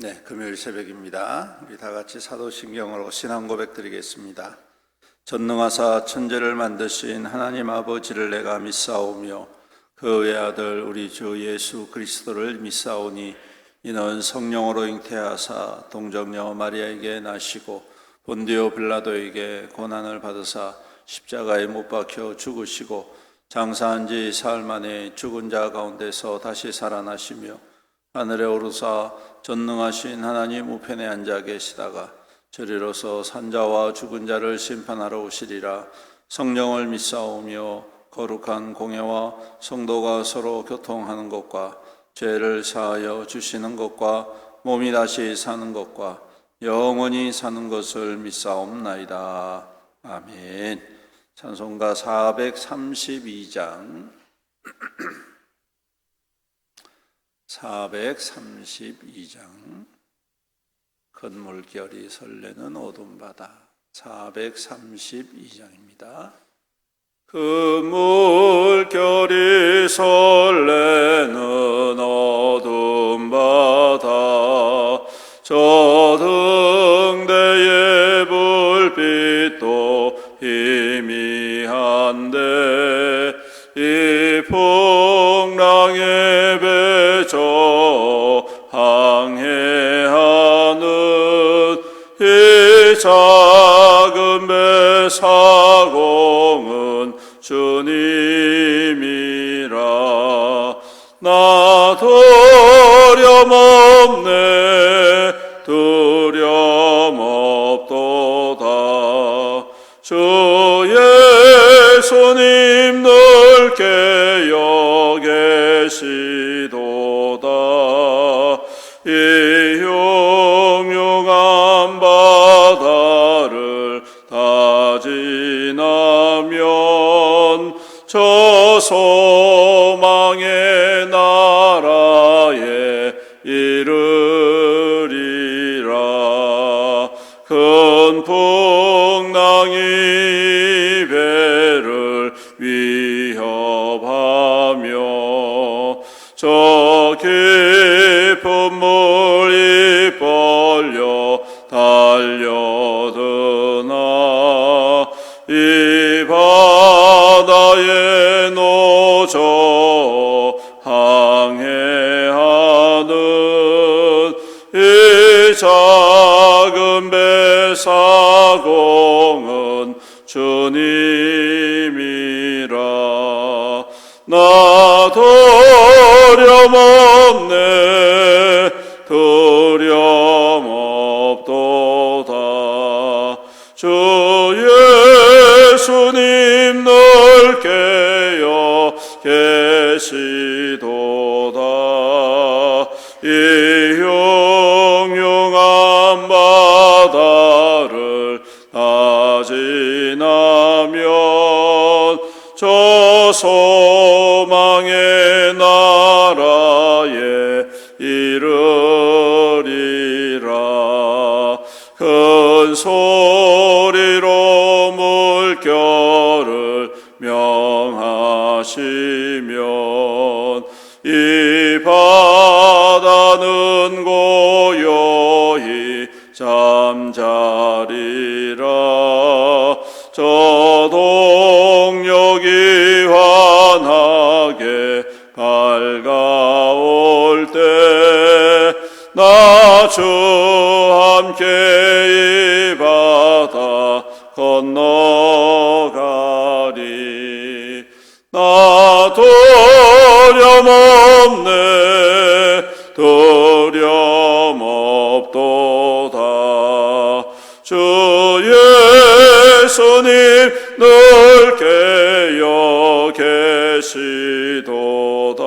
네, 금요일 새벽입니다. 우리 다 같이 사도신경으로 신앙 고백 드리겠습니다. 전능하사 천지를 만드신 하나님 아버지를 내가 믿사오며 그 외아들 우리 주 예수 그리스도를 믿사오니 이는 성령으로 잉태하사 동정녀 마리아에게 나시고 본디오 빌라도에게 고난을 받으사 십자가에 못 박혀 죽으시고 장사한 지 사흘 만에 죽은 자 가운데서 다시 살아나시며 하늘에 오르사 전능하신 하나님 우편에 앉아 계시다가 저리로서 산자와 죽은 자를 심판하러 오시리라. 성령을 믿사오며 거룩한 공예와 성도가 서로 교통하는 것과 죄를 사하여 주시는 것과 몸이 다시 사는 것과 영원히 사는 것을 믿사옵나이다. 아멘. 찬송가 432장 432장 건물결이 설레는 오둠바다 432장입니다. 건물결이 설레는 오둠바다 저 등대의 불빛도 희미한데 이 풍랑의 배저 항해하는 이 작은 배 사공은 주님이라. 나 두려움없네 두려움없도다. 주 예수님 넓게 여기시도다. 이 흉흉한 바다를 다 지나면 저 소망의 나라에 이르리라. 큰 풍랑이 배를 위협하며 저 깊은 물이 벌려 달려드나 이 바다의 노저 항해하는 이 작은 배 사공은 주님이라. 나 두려움없네 두려움없도다. 주 예수님 넓게 여기시도다. 이 흉흉한 바다를 다 지나면 저 소망의 나라에 이르리라. 큰 소리로 물결을 명하시면 이 바다는 고요히 잠자리라. 저 동력이 환하게 밝아올 때 나 주 함께 이 바다 건너가리. 나 두려움없네 두려움없도다. 주 예수님 넓게 여기시도다.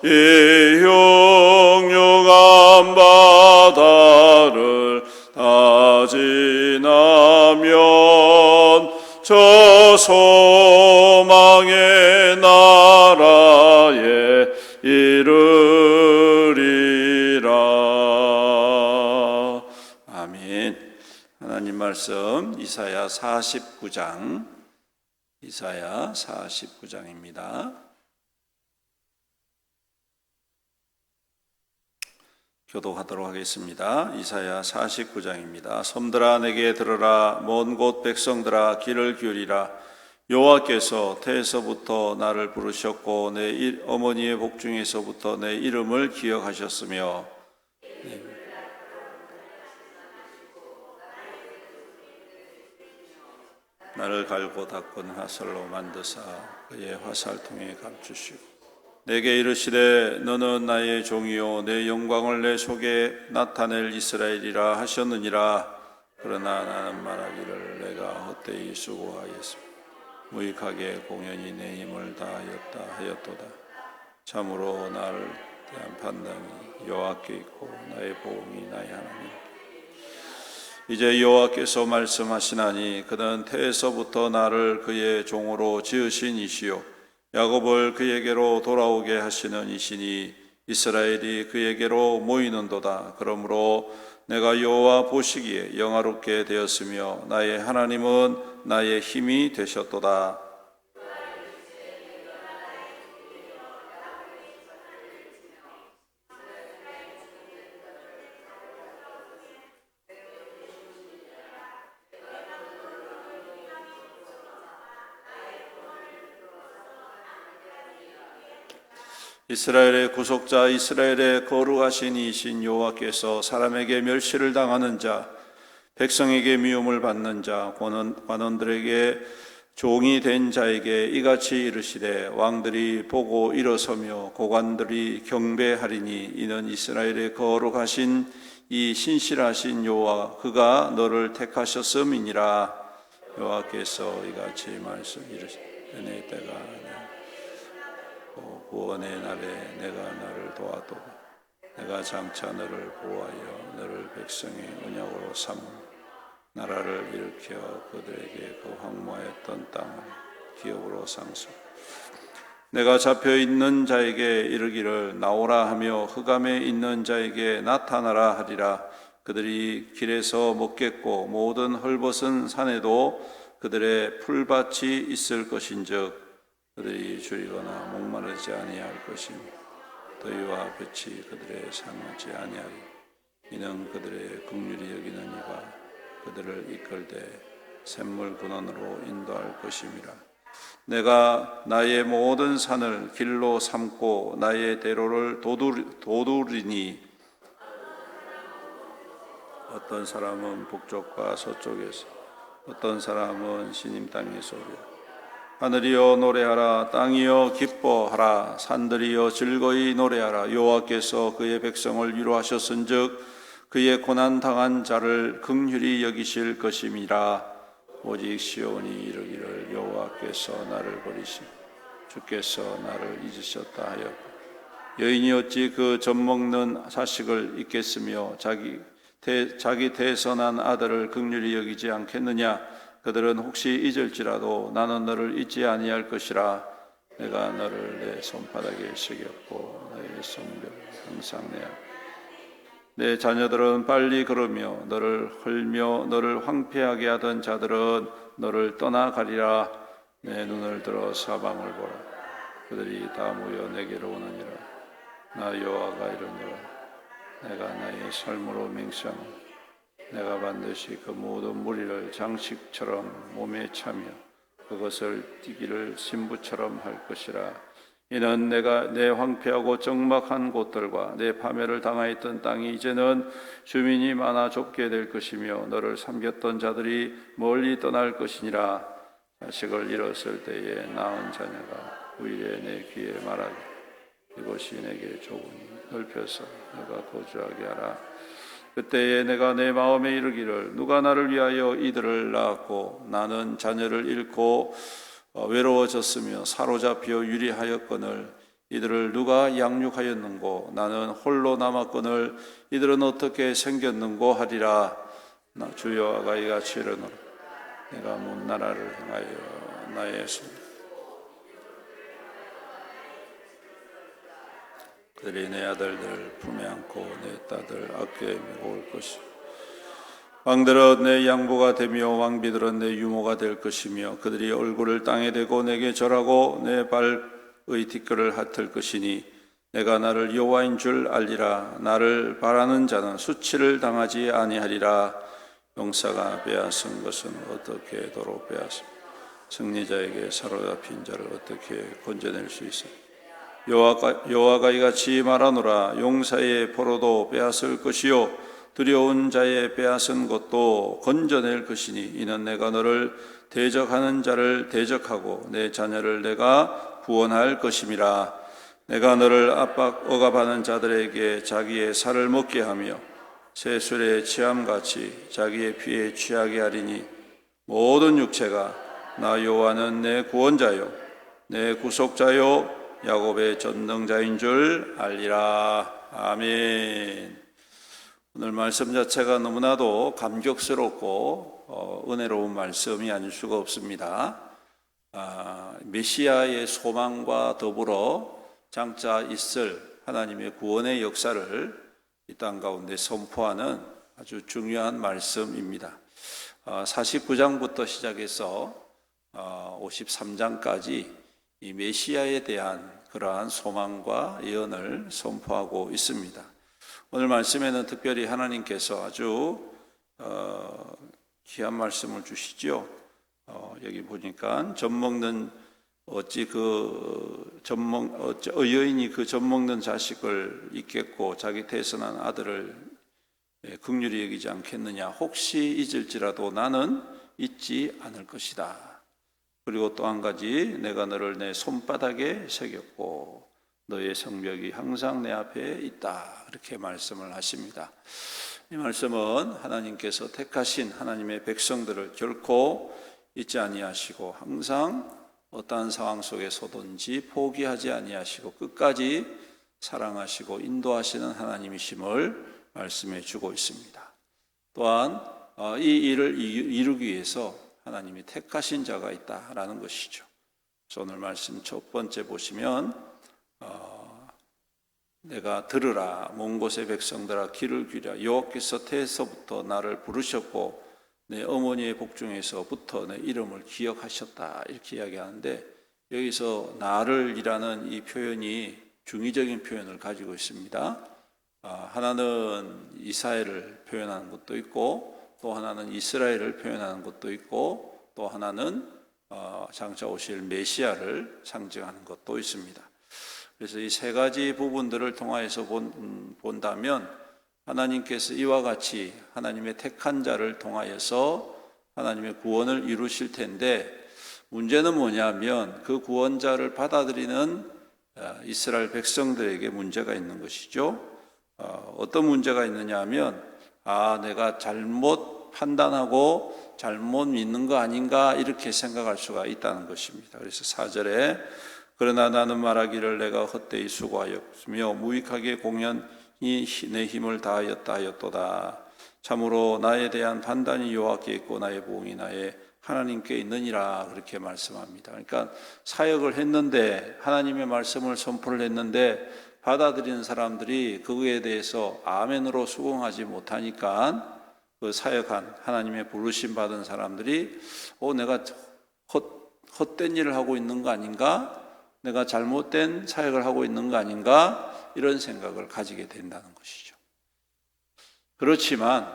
이 흉흉한 바다를 다 지나면 저 소망의 나라에 이르리라. 아멘. 하나님 말씀 이사야 49장입니다. 교독하도록 하겠습니다. 이사야 49장입니다. 섬들아 내게 들으라. 먼 곳 백성들아 귀를 기울이라. 여호와께서 태에서부터 나를 부르셨고 내 어머니의 복중에서부터 내 이름을 기억하셨으며 나를 갈고 닦은 화살로 만드사 그의 화살통에 감추시고 내게 이르시되 너는 나의 종이요 내 영광을 내 속에 나타낼 이스라엘이라 하셨느니라. 그러나 나는 말하기를 내가 헛되이 수고하였습니다. 무익하게 공연히 내 힘을 다하였다 하였도다. 참으로 나를 대한 판단이 여호와께 있고 나의 보응이 나의 하나님. 이제 여호와께서 말씀하시나니 그는 태에서부터 나를 그의 종으로 지으신 이시요 야곱을 그에게로 돌아오게 하시는 이시니 이스라엘이 그에게로 모이는도다. 그러므로 내가 여호와 보시기에 영화롭게 되었으며 나의 하나님은 나의 힘이 되셨도다. 이스라엘의 구속자 이스라엘의 거룩하신 이신 여호와께서 사람에게 멸시를 당하는 자 백성에게 미움을 받는 자 관원들에게 종이 된 자에게 이같이 이르시되 왕들이 보고 일어서며 고관들이 경배하리니 이는 이스라엘의 거룩하신 이 신실하신 여호와 그가 너를 택하셨음이니라. 여호와께서 이같이 말씀이르시되 내 때가 구원의 날에 내가 너를 도와도다. 내가 장차 너를 보호하여 너를 백성의 언약으로 삼으며 나라를 일으켜 그들에게 그 황무하였던 땅을 기업으로 상속. 내가 잡혀있는 자에게 이르기를 나오라 하며 흑암에 있는 자에게 나타나라 하리라. 그들이 길에서 먹겠고 모든 헐벗은 산에도 그들의 풀밭이 있을 것인즉 그들이 줄이거나 목마르지 아니할 것이며 더위와 볕이 그들의 상하지 아니하리. 이는 그들의 긍휼히 여기는 이가 그들을 이끌되 샘물 근원으로 인도할 것임이라. 내가 나의 모든 산을 길로 삼고 나의 대로를 도두리니 어떤 사람은 북쪽과 서쪽에서 어떤 사람은 시님 땅에서 오리라. 하늘이여 노래하라. 땅이여 기뻐하라. 산들이여 즐거이 노래하라. 여호와께서 그의 백성을 위로하셨은즉 그의 고난당한 자를 긍휼히 여기실 것임이라. 오직 시온이 이르기를 여호와께서 나를 버리시고 주께서 나를 잊으셨다 하였고 여인이 어찌 그 젖먹는 자식을 잊겠으며 자기 태에서 난 아들을 긍휼히 여기지 않겠느냐. 그들은 혹시 잊을지라도 나는 너를 잊지 아니할 것이라. 내가 너를 내 손바닥에 새겼고 너의 성벽을 항상 내 자녀들은 빨리 걸으며 너를 헐며 너를 황폐하게 하던 자들은 너를 떠나가리라. 내 눈을 들어 사방을 보라. 그들이 다 모여 내게로 오느니라. 나 여호와가 이르노라. 내가 나의 삶으로 맹세하노라. 내가 반드시 그 모든 무리를 장식처럼 몸에 차며 그것을 띠기를 신부처럼 할 것이라. 이는 내가 내 황폐하고 적막한 곳들과 내 파멸을 당하였던 땅이 이제는 주민이 많아 좁게 될 것이며 너를 섬겼던 자들이 멀리 떠날 것이니라. 자식을 잃었을 때에 낳은 자녀가 후일에 내 귀에 말하기 이곳이 내게 좁으니 넓혀서 내가 거주하게 하라. 그때에 내가 내 마음에 이르기를 누가 나를 위하여 이들을 낳았고 나는 자녀를 잃고 외로워졌으며 사로잡혀 유리하였거늘 이들을 누가 양육하였는고 나는 홀로 남았거늘 이들은 어떻게 생겼는고 하리라. 나 주 여호와가 이같이 이르노라. 내가 먼 나라를 향하여 나의 손 그들이 내 아들들을 품에 안고 내 딸들 어깨에 메고 올 것이요 왕들은 내 양보가 되며 왕비들은 내 유모가 될 것이며 그들이 얼굴을 땅에 대고 내게 절하고 내 발의 뒷걸을 핫을 것이니 내가 나를 여호와인 줄 알리라. 나를 바라는 자는 수치를 당하지 아니하리라. 용사가 빼앗은 것은 어떻게 도로 빼앗음? 승리자에게 사로잡힌 자를 어떻게 건져낼 수 있어? 여호와가 이같이 말하노라. 용사의 포로도 빼앗을 것이요 두려운 자의 빼앗은 것도 건져낼 것이니 이는 내가 너를 대적하는 자를 대적하고 내 자녀를 내가 구원할 것임이라. 내가 너를 억압하는 자들에게 자기의 살을 먹게 하며 새술의 취함같이 자기의 피에 취하게 하리니 모든 육체가 나 여호와는 내 구원자요 내 구속자요 야곱의 전능자인 줄 알리라. 아멘. 오늘 말씀 자체가 너무나도 감격스럽고 은혜로운 말씀이 아닐 수가 없습니다. 메시아의 소망과 더불어 장차 있을 하나님의 구원의 역사를 이 땅 가운데 선포하는 아주 중요한 말씀입니다. 49장부터 시작해서 53장까지 이 메시아에 대한 그러한 소망과 예언을 선포하고 있습니다. 오늘 말씀에는 특별히 하나님께서 아주 귀한 말씀을 주시죠. 여기 보니까 여인이 그 젖먹는 자식을 잊겠고 자기 태선한 아들을 긍휼히 여기지 않겠느냐. 혹시 잊을지라도 나는 잊지 않을 것이다. 그리고 또 한 가지, 내가 너를 내 손바닥에 새겼고 너의 성벽이 항상 내 앞에 있다. 그렇게 말씀을 하십니다. 이 말씀은 하나님께서 택하신 하나님의 백성들을 결코 잊지 아니하시고 항상 어떠한 상황 속에서든지 포기하지 아니하시고 끝까지 사랑하시고 인도하시는 하나님이심을 말씀해 주고 있습니다. 또한 이 일을 이루기 위해서 하나님이 택하신 자가 있다라는 것이죠. 그래서 오늘 말씀 첫 번째 보시면 내가 들으라 먼 곳의 백성들아 귀를 기울여 여호와께서 태에서부터 나를 부르셨고 내 어머니의 복중에서부터 내 이름을 기억하셨다. 이렇게 이야기하는데 여기서 나를이라는 이 표현이 중의적인 표현을 가지고 있습니다. 하나는 이스라엘을 표현하는 것도 있고 또 하나는 이스라엘을 표현하는 것도 있고 또 하나는 장차 오실 메시아를 상징하는 것도 있습니다. 그래서 이 세 가지 부분들을 통하여서 본다면 하나님께서 이와 같이 하나님의 택한 자를 통하여서 하나님의 구원을 이루실 텐데 문제는 뭐냐면 그 구원자를 받아들이는 이스라엘 백성들에게 문제가 있는 것이죠. 어떤 문제가 있느냐 하면 내가 잘못 판단하고 잘못 믿는 거 아닌가 이렇게 생각할 수가 있다는 것입니다. 그래서 4절에 그러나 나는 말하기를 내가 헛되이 수고하였으며 무익하게 공연히 내 힘을 다하였다 하였도다. 참으로 나에 대한 판단이 여호와께 있고 나의 보응이 나의 하나님께 있느니라. 그렇게 말씀합니다. 그러니까 사역을 했는데 하나님의 말씀을 선포를 했는데 받아들이는 사람들이 그거에 대해서 아멘으로 수긍하지 못하니까 그 사역한 하나님의 부르심 받은 사람들이 내가 헛된 일을 하고 있는 거 아닌가? 내가 잘못된 사역을 하고 있는 거 아닌가? 이런 생각을 가지게 된다는 것이죠. 그렇지만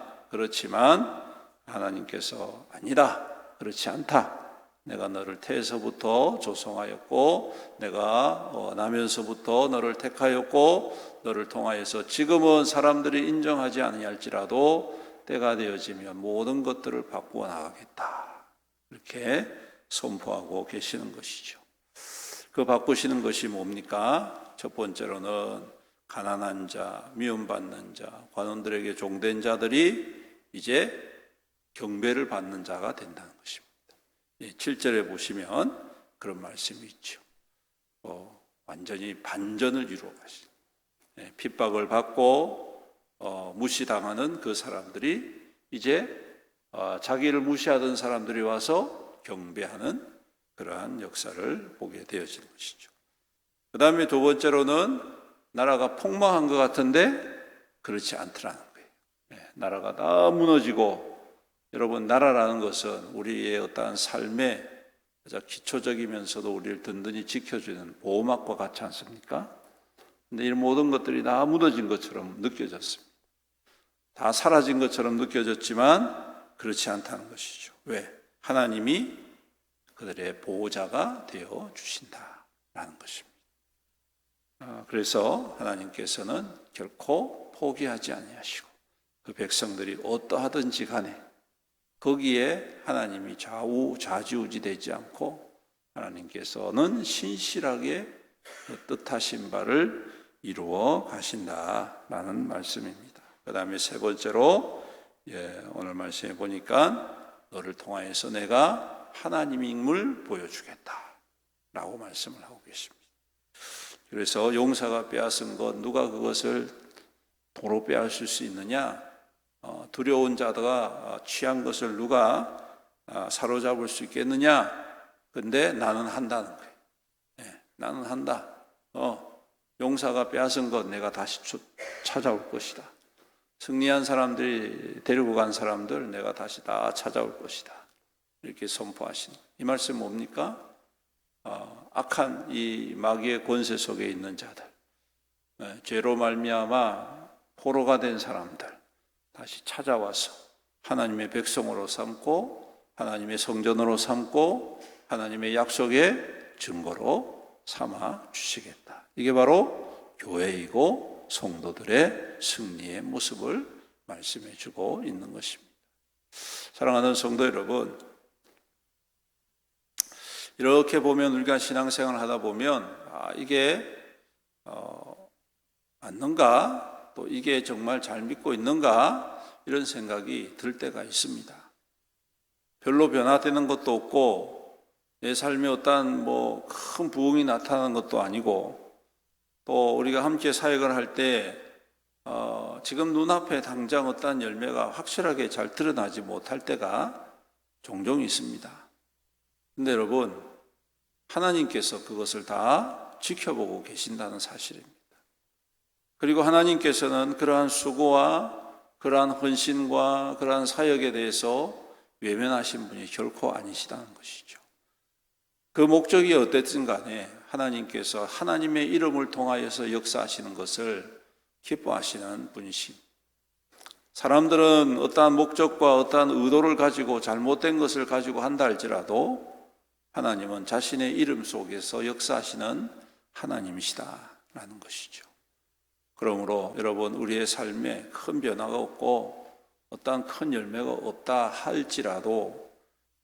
하나님께서 아니다. 그렇지 않다. 내가 너를 태에서부터 조성하였고 내가 나면서부터 너를 택하였고 너를 통하여서 지금은 사람들이 인정하지 아니할지라도 때가 되어지면 모든 것들을 바꾸어 나가겠다. 이렇게 선포하고 계시는 것이죠. 그 바꾸시는 것이 뭡니까? 첫 번째로는 가난한 자, 미움받는 자, 관원들에게 종된 자들이 이제 경배를 받는 자가 된다는 것입니다. 7절에 보시면 그런 말씀이 있죠. 완전히 반전을 이루어 가시죠. 핍박을 받고 무시당하는 그 사람들이 이제 자기를 무시하던 사람들이 와서 경배하는 그러한 역사를 보게 되어지는 것이죠. 그 다음에 두 번째로는 나라가 폭망한 것 같은데 그렇지 않더라는 거예요. 나라가 다 무너지고, 여러분 나라라는 것은 우리의 어떠한 삶의 가장 기초적이면서도 우리를 든든히 지켜주는 보호막과 같지 않습니까? 근데 이 모든 것들이 다 무너진 것처럼 느껴졌습니다. 다 사라진 것처럼 느껴졌지만 그렇지 않다는 것이죠. 왜? 하나님이 그들의 보호자가 되어 주신다라는 것입니다. 그래서 하나님께서는 결코 포기하지 아니하시고 그 백성들이 어떠하든지 간에 거기에 하나님이 좌지우지되지 않고 하나님께서는 신실하게 그 뜻하신 바를 이루어 가신다라는 말씀입니다. 그 다음에 세 번째로 오늘 말씀에 보니까 너를 통하여서 내가 하나님임을 보여주겠다라고 말씀을 하고 계십니다. 그래서 용사가 빼앗은 것 누가 그것을 도로 빼앗을 수 있느냐? 두려운 자가 취한 것을 누가 사로잡을 수 있겠느냐? 근데 나는 한다는 거예요. 나는 한다. 용사가 빼앗은 것 내가 다시 찾아올 것이다. 승리한 사람들이 데리고 간 사람들 내가 다시 다 찾아올 것이다. 이렇게 선포하신 이 말씀 뭡니까? 악한 이 마귀의 권세 속에 있는 자들, 죄로 말미암아 포로가 된 사람들 다시 찾아와서 하나님의 백성으로 삼고 하나님의 성전으로 삼고 하나님의 약속의 증거로 삼아 주시겠다. 이게 바로 교회이고 성도들의 승리의 모습을 말씀해 주고 있는 것입니다. 사랑하는 성도 여러분, 이렇게 보면 우리가 신앙생활을 하다 보면 이게 맞는가? 또 이게 정말 잘 믿고 있는가? 이런 생각이 들 때가 있습니다. 별로 변화되는 것도 없고 내 삶에 어떠한 큰 부흥이 나타나는 것도 아니고 또 우리가 함께 사역을 할 때 지금 눈앞에 당장 어떠한 열매가 확실하게 잘 드러나지 못할 때가 종종 있습니다. 근데 여러분, 하나님께서 그것을 다 지켜보고 계신다는 사실입니다. 그리고 하나님께서는 그러한 수고와 그러한 헌신과 그러한 사역에 대해서 외면하신 분이 결코 아니시다는 것이죠. 그 목적이 어땠든 간에 하나님께서 하나님의 이름을 통하여서 역사하시는 것을 기뻐하시는 분이십니다. 사람들은 어떠한 목적과 어떠한 의도를 가지고 잘못된 것을 가지고 한다 할지라도 하나님은 자신의 이름 속에서 역사하시는 하나님이시다라는 것이죠. 그러므로 여러분, 우리의 삶에 큰 변화가 없고 어떠한 큰 열매가 없다 할지라도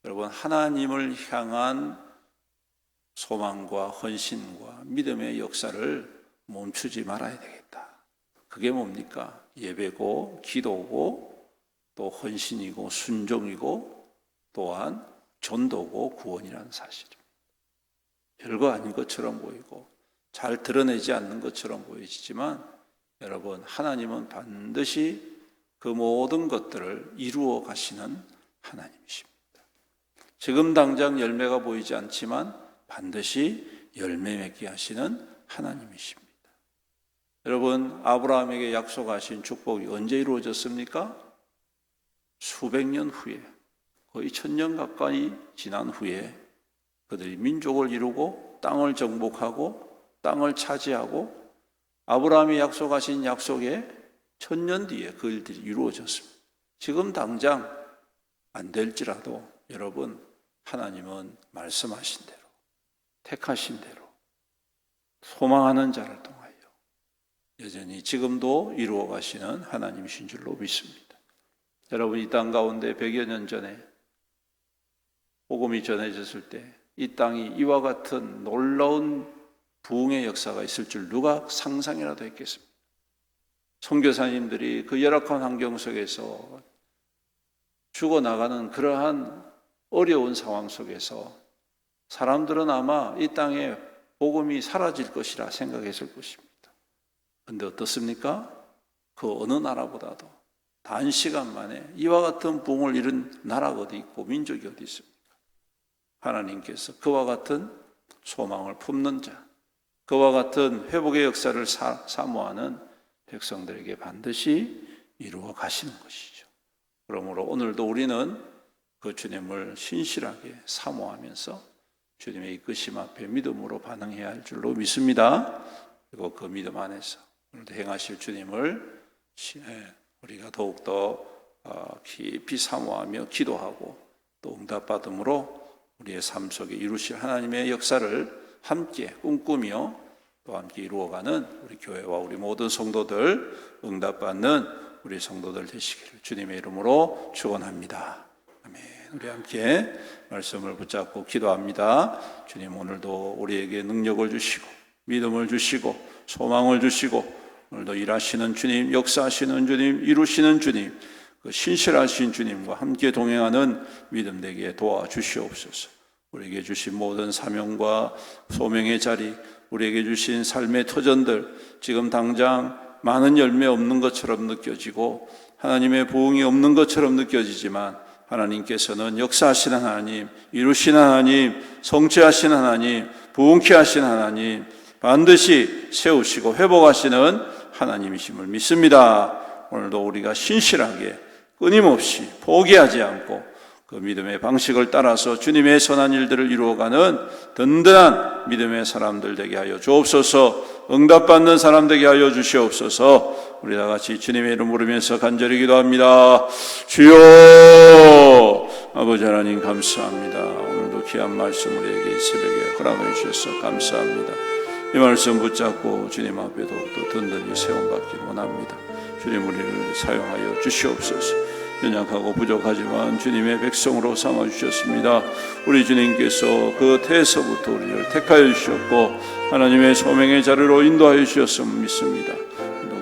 여러분, 하나님을 향한 소망과 헌신과 믿음의 역사를 멈추지 말아야 되겠다. 그게 뭡니까? 예배고 기도고 또 헌신이고 순종이고 또한 전도고 구원이라는 사실입니다. 별거 아닌 것처럼 보이고 잘 드러내지 않는 것처럼 보이지만 여러분, 하나님은 반드시 그 모든 것들을 이루어 가시는 하나님이십니다. 지금 당장 열매가 보이지 않지만 반드시 열매 맺게 하시는 하나님이십니다. 여러분, 아브라함에게 약속하신 축복이 언제 이루어졌습니까? 수백 년 후에, 거의 1000년 가까이 지난 후에 그들이 민족을 이루고 땅을 정복하고 땅을 차지하고 아브라함이 약속하신 약속에 1000년 뒤에 그 일들이 이루어졌습니다. 지금 당장 안 될지라도 여러분, 하나님은 말씀하신 대로 택하신 대로 소망하는 자를 통하여 여전히 지금도 이루어 가시는 하나님이신 줄로 믿습니다. 여러분, 이 땅 가운데 100여 년 전에 복음이 전해졌을 때 이 땅이 이와 같은 놀라운 부흥의 역사가 있을 줄 누가 상상이라도 했겠습니까? 선교사님들이 그 열악한 환경 속에서 죽어나가는 그러한 어려운 상황 속에서 사람들은 아마 이 땅에 복음이 사라질 것이라 생각했을 것입니다. 그런데 어떻습니까? 그 어느 나라보다도 단시간 만에 이와 같은 부흥을 이룬 나라가 어디 있고 민족이 어디 있습니까? 하나님께서 그와 같은 소망을 품는 자, 그와 같은 회복의 역사를 사모하는 백성들에게 반드시 이루어 가시는 것이죠. 그러므로 오늘도 우리는 그 주님을 신실하게 사모하면서 주님의 이끄심 앞에 믿음으로 반응해야 할 줄로 믿습니다. 그리고 그 믿음 안에서 오늘도 행하실 주님을 우리가 더욱더 깊이 사모하며 기도하고 또 응답받음으로 우리의 삶 속에 이루실 하나님의 역사를 함께 꿈꾸며 또 함께 이루어가는 우리 교회와 우리 모든 성도들, 응답받는 우리 성도들 되시기를 주님의 이름으로 축원합니다. 아멘. 우리 함께 말씀을 붙잡고 기도합니다. 주님, 오늘도 우리에게 능력을 주시고 믿음을 주시고 소망을 주시고 오늘도 일하시는 주님, 역사하시는 주님, 이루시는 주님, 그 신실하신 주님과 함께 동행하는 믿음 되게 도와주시옵소서. 우리에게 주신 모든 사명과 소명의 자리, 우리에게 주신 삶의 터전들, 지금 당장 많은 열매 없는 것처럼 느껴지고 하나님의 부흥이 없는 것처럼 느껴지지만 하나님께서는 역사하시는 하나님, 이루시는 하나님, 성취하시는 하나님, 부흥케 하시는 하나님, 반드시 세우시고 회복하시는 하나님이심을 믿습니다. 오늘도 우리가 신실하게 끊임없이 포기하지 않고 그 믿음의 방식을 따라서 주님의 선한 일들을 이루어가는 든든한 믿음의 사람들 되게 하여 주옵소서. 응답받는 사람 되게 하여 주시옵소서. 우리 다 같이 주님의 이름 부르면서 간절히 기도합니다. 주여, 아버지 하나님 감사합니다. 오늘도 귀한 말씀 우리에게 새벽에 허락해 주셔서 감사합니다. 이 말씀 붙잡고 주님 앞에 더욱더 든든히 세움받기를 원합니다. 주님, 우리를 사용하여 주시옵소서. 연약하고 부족하지만 주님의 백성으로 삼아주셨습니다. 우리 주님께서 그 태에서부터 우리를 택하여 주셨고 하나님의 소명의 자리로 인도하여 주셨음을 믿습니다.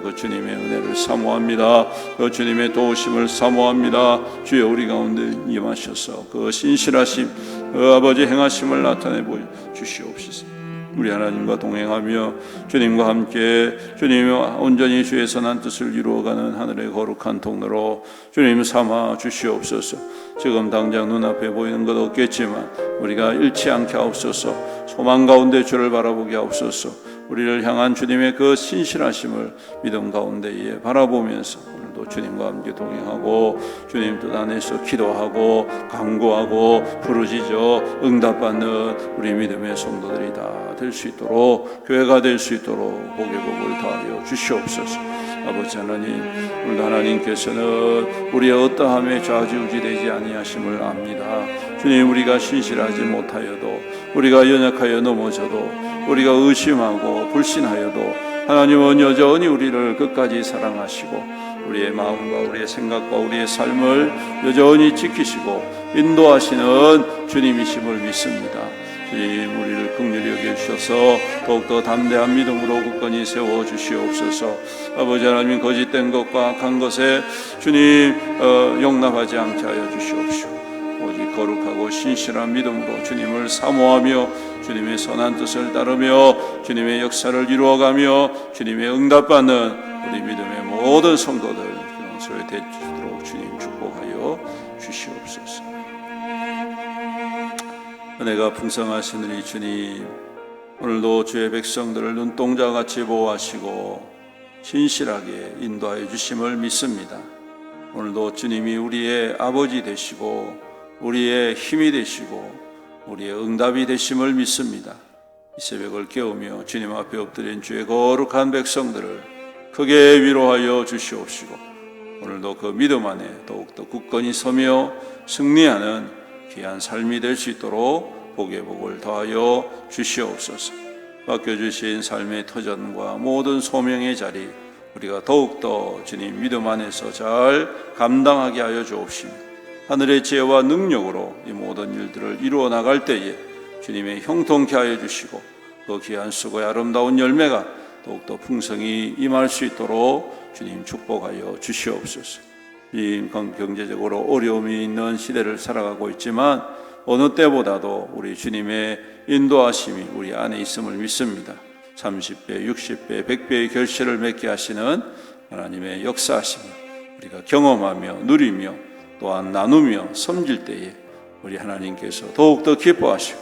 그 주님의 은혜를 사모합니다. 그 주님의 도우심을 사모합니다. 주여, 우리 가운데 임하셔서 그 신실하심, 그 아버지 행하심을 나타내 보여주시옵소서. 우리 하나님과 동행하며 주님과 함께 주님이 온전히 주의 선한 뜻을 이루어가는 하늘의 거룩한 통로로 주님 삼아 주시옵소서. 지금 당장 눈앞에 보이는 것 없겠지만 우리가 잃지 않게 하옵소서. 소망 가운데 주를 바라보게 하옵소서. 우리를 향한 주님의 그 신실하심을 믿음 가운데에 바라보면서 오늘도 주님과 함께 동행하고 주님 뜻 안에서 기도하고 간구하고 부르짖어 응답받는 우리 믿음의 성도들이 다 될 수 있도록, 교회가 될 수 있도록 복의 복을 다하여 주시옵소서. 아버지 하나님, 오늘 하나님께서는 우리의 어떠함에 좌지우지되지 아니하심을 압니다. 주님, 우리가 신실하지 못하여도, 우리가 연약하여 넘어져도, 우리가 의심하고 불신하여도 하나님은 여전히 우리를 끝까지 사랑하시고 우리의 마음과 우리의 생각과 우리의 삶을 여전히 지키시고 인도하시는 주님이심을 믿습니다. 주님, 우리를 긍휼히 여겨주셔서 더욱더 담대한 믿음으로 굳건히 세워주시옵소서. 아버지 하나님, 거짓된 것과 악한 것에 주님 용납하지 않게 하여 주시옵시오. 오직 거룩하고 신실한 믿음으로 주님을 사모하며 주님의 선한 뜻을 따르며 주님의 역사를 이루어가며 주님의 응답받는 우리 믿음의 모든 성도들 기도소에 되도록 주님 축복하여 주시옵소서. 은혜가 풍성하신 우리 주님, 오늘도 주의 백성들을 눈동자같이 보호하시고 신실하게 인도하여 주심을 믿습니다. 오늘도 주님이 우리의 아버지 되시고 우리의 힘이 되시고 우리의 응답이 되심을 믿습니다. 이 새벽을 깨우며 주님 앞에 엎드린 주의 거룩한 백성들을 크게 위로하여 주시옵시고 오늘도 그 믿음 안에 더욱더 굳건히 서며 승리하는 귀한 삶이 될 수 있도록 복의 복을 더하여 주시옵소서. 맡겨주신 삶의 터전과 모든 소명의 자리 우리가 더욱더 주님 믿음 안에서 잘 감당하게 하여 주옵시며 하늘의 지혜와 능력으로 이 모든 일들을 이루어 나갈 때에 주님의 형통케 하여 주시고 그 귀한 수고의 아름다운 열매가 더욱더 풍성히 임할 수 있도록 주님 축복하여 주시옵소서. 이 경제적으로 어려움이 있는 시대를 살아가고 있지만 어느 때보다도 우리 주님의 인도하심이 우리 안에 있음을 믿습니다. 30배, 60배, 100배의 결실을 맺게 하시는 하나님의 역사하심을 우리가 경험하며 누리며 또한 나누며 섬길 때에 우리 하나님께서 더욱더 기뻐하시고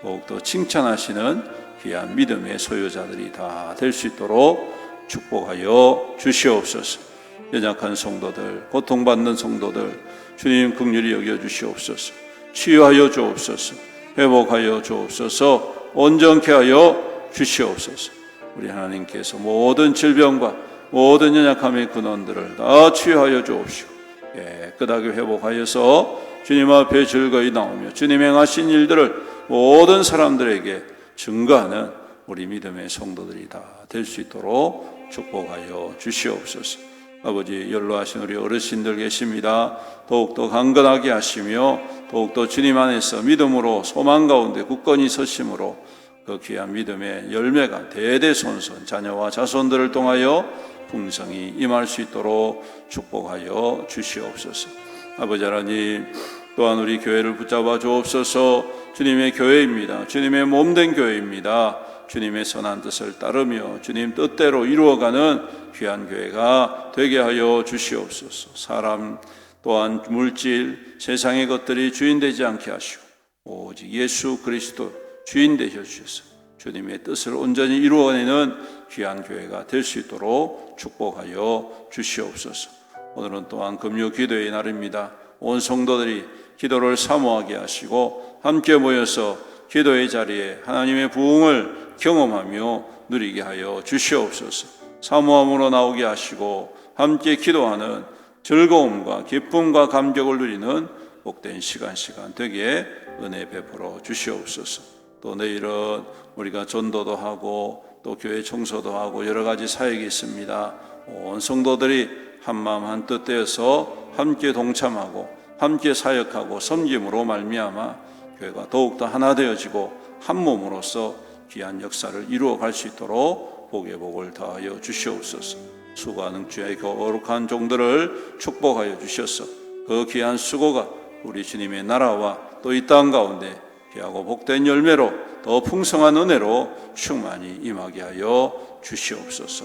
더욱더 칭찬하시는 귀한 믿음의 소유자들이 다 될 수 있도록 축복하여 주시옵소서. 연약한 성도들, 고통받는 성도들 주님 긍휼히 여겨주시옵소서. 치유하여 주옵소서. 회복하여 주옵소서. 온전케 하여 주시옵소서. 우리 하나님께서 모든 질병과 모든 연약함의 근원들을 다 치유하여 주옵시고 깨끗하게 회복하여서 주님 앞에 즐거이 나오며 주님 행하신 일들을 모든 사람들에게 증거하는 우리 믿음의 성도들이 다 될 수 있도록 축복하여 주시옵소서. 아버지, 연로하신 우리 어르신들 계십니다. 더욱더 강건하게 하시며 더욱더 주님 안에서 믿음으로 소망 가운데 굳건히 서심으로 그 귀한 믿음의 열매가 대대손손 자녀와 자손들을 통하여 풍성히 임할 수 있도록 축복하여 주시옵소서. 아버지 하나님, 또한 우리 교회를 붙잡아 주옵소서. 주님의 교회입니다. 주님의 몸된 교회입니다. 주님의 선한 뜻을 따르며 주님 뜻대로 이루어가는 귀한 교회가 되게 하여 주시옵소서. 사람 또한 물질, 세상의 것들이 주인 되지 않게 하시고 오직 예수 그리스도 주인 되셔 주셔서 주님의 뜻을 온전히 이루어내는 귀한 교회가 될 수 있도록 축복하여 주시옵소서. 오늘은 또한 금요 기도의 날입니다. 온 성도들이 기도를 사모하게 하시고 함께 모여서 기도의 자리에 하나님의 부흥을 경험하며 누리게 하여 주시옵소서. 사모함으로 나오게 하시고 함께 기도하는 즐거움과 기쁨과 감격을 누리는 복된 시간 되게 은혜 베풀어 주시옵소서. 또 내일은 우리가 전도도 하고 또 교회 청소도 하고 여러 가지 사역이 있습니다. 온 성도들이 한마음 한뜻 되어서 함께 동참하고 함께 사역하고 섬김으로 말미암아 교회가 더욱더 하나 되어지고 한 몸으로서 귀한 역사를 이루어갈 수 있도록 복의 복을 다하여 주시옵소서. 수고하는 주의 거룩한 종들을 축복하여 주셔서 그 귀한 수고가 우리 주님의 나라와 또 이 땅 가운데 귀하고 복된 열매로 더 풍성한 은혜로 충만히 임하게 하여 주시옵소서.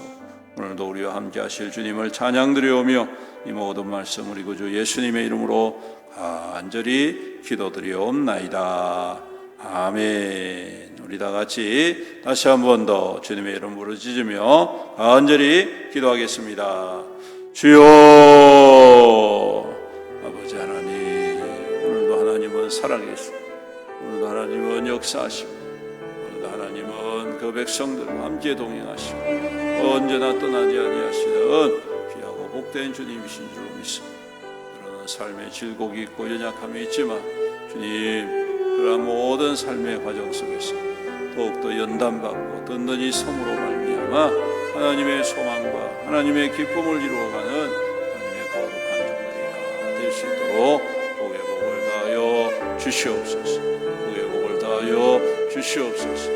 오늘도 우리와 함께 하실 주님을 찬양드리오며 이 모든 말씀 우리 구주 예수님의 이름으로 간절히 기도드리옵나이다. 아멘. 우리 다 같이 다시 한 번 더 주님의 이름 부르짖으며 간절히 기도하겠습니다. 주여, 아버지 하나님, 오늘도 하나님은 살아계시고 오늘도 하나님은 역사하시고 오늘도 하나님은 그 백성들과 함께 동행하시고 언제나 떠나지 아니하시는 귀하고 복된 주님이신 줄 믿습니다. 그러나 삶의 질곡이 있고 연약함이 있지만 주님, 그러한 모든 삶의 과정 속에서 더욱더 연단받고 듣는 이 섬으로 말미암아 하나님의 소망과 하나님의 기쁨을 이루어가는 하나님의 거룩한 종들이 다 될 수 있도록 복의 복을 다하여 주시옵소서. 복의 복을 다하여 주시옵소서.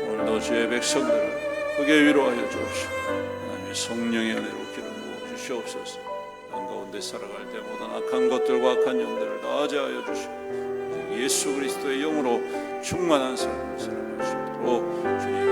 오늘도 주의 백성들을 크게 위로하여 주옵시고 하나님의 성령의 은혜로 기름 부어 주시옵소서. 땅 가운데 살아갈 때 모든 악한 것들과 악한 영들을 다 제하여 주시고 예수 그리스도의 영으로 충만한 삶을 살아갈 수 있도록 주님의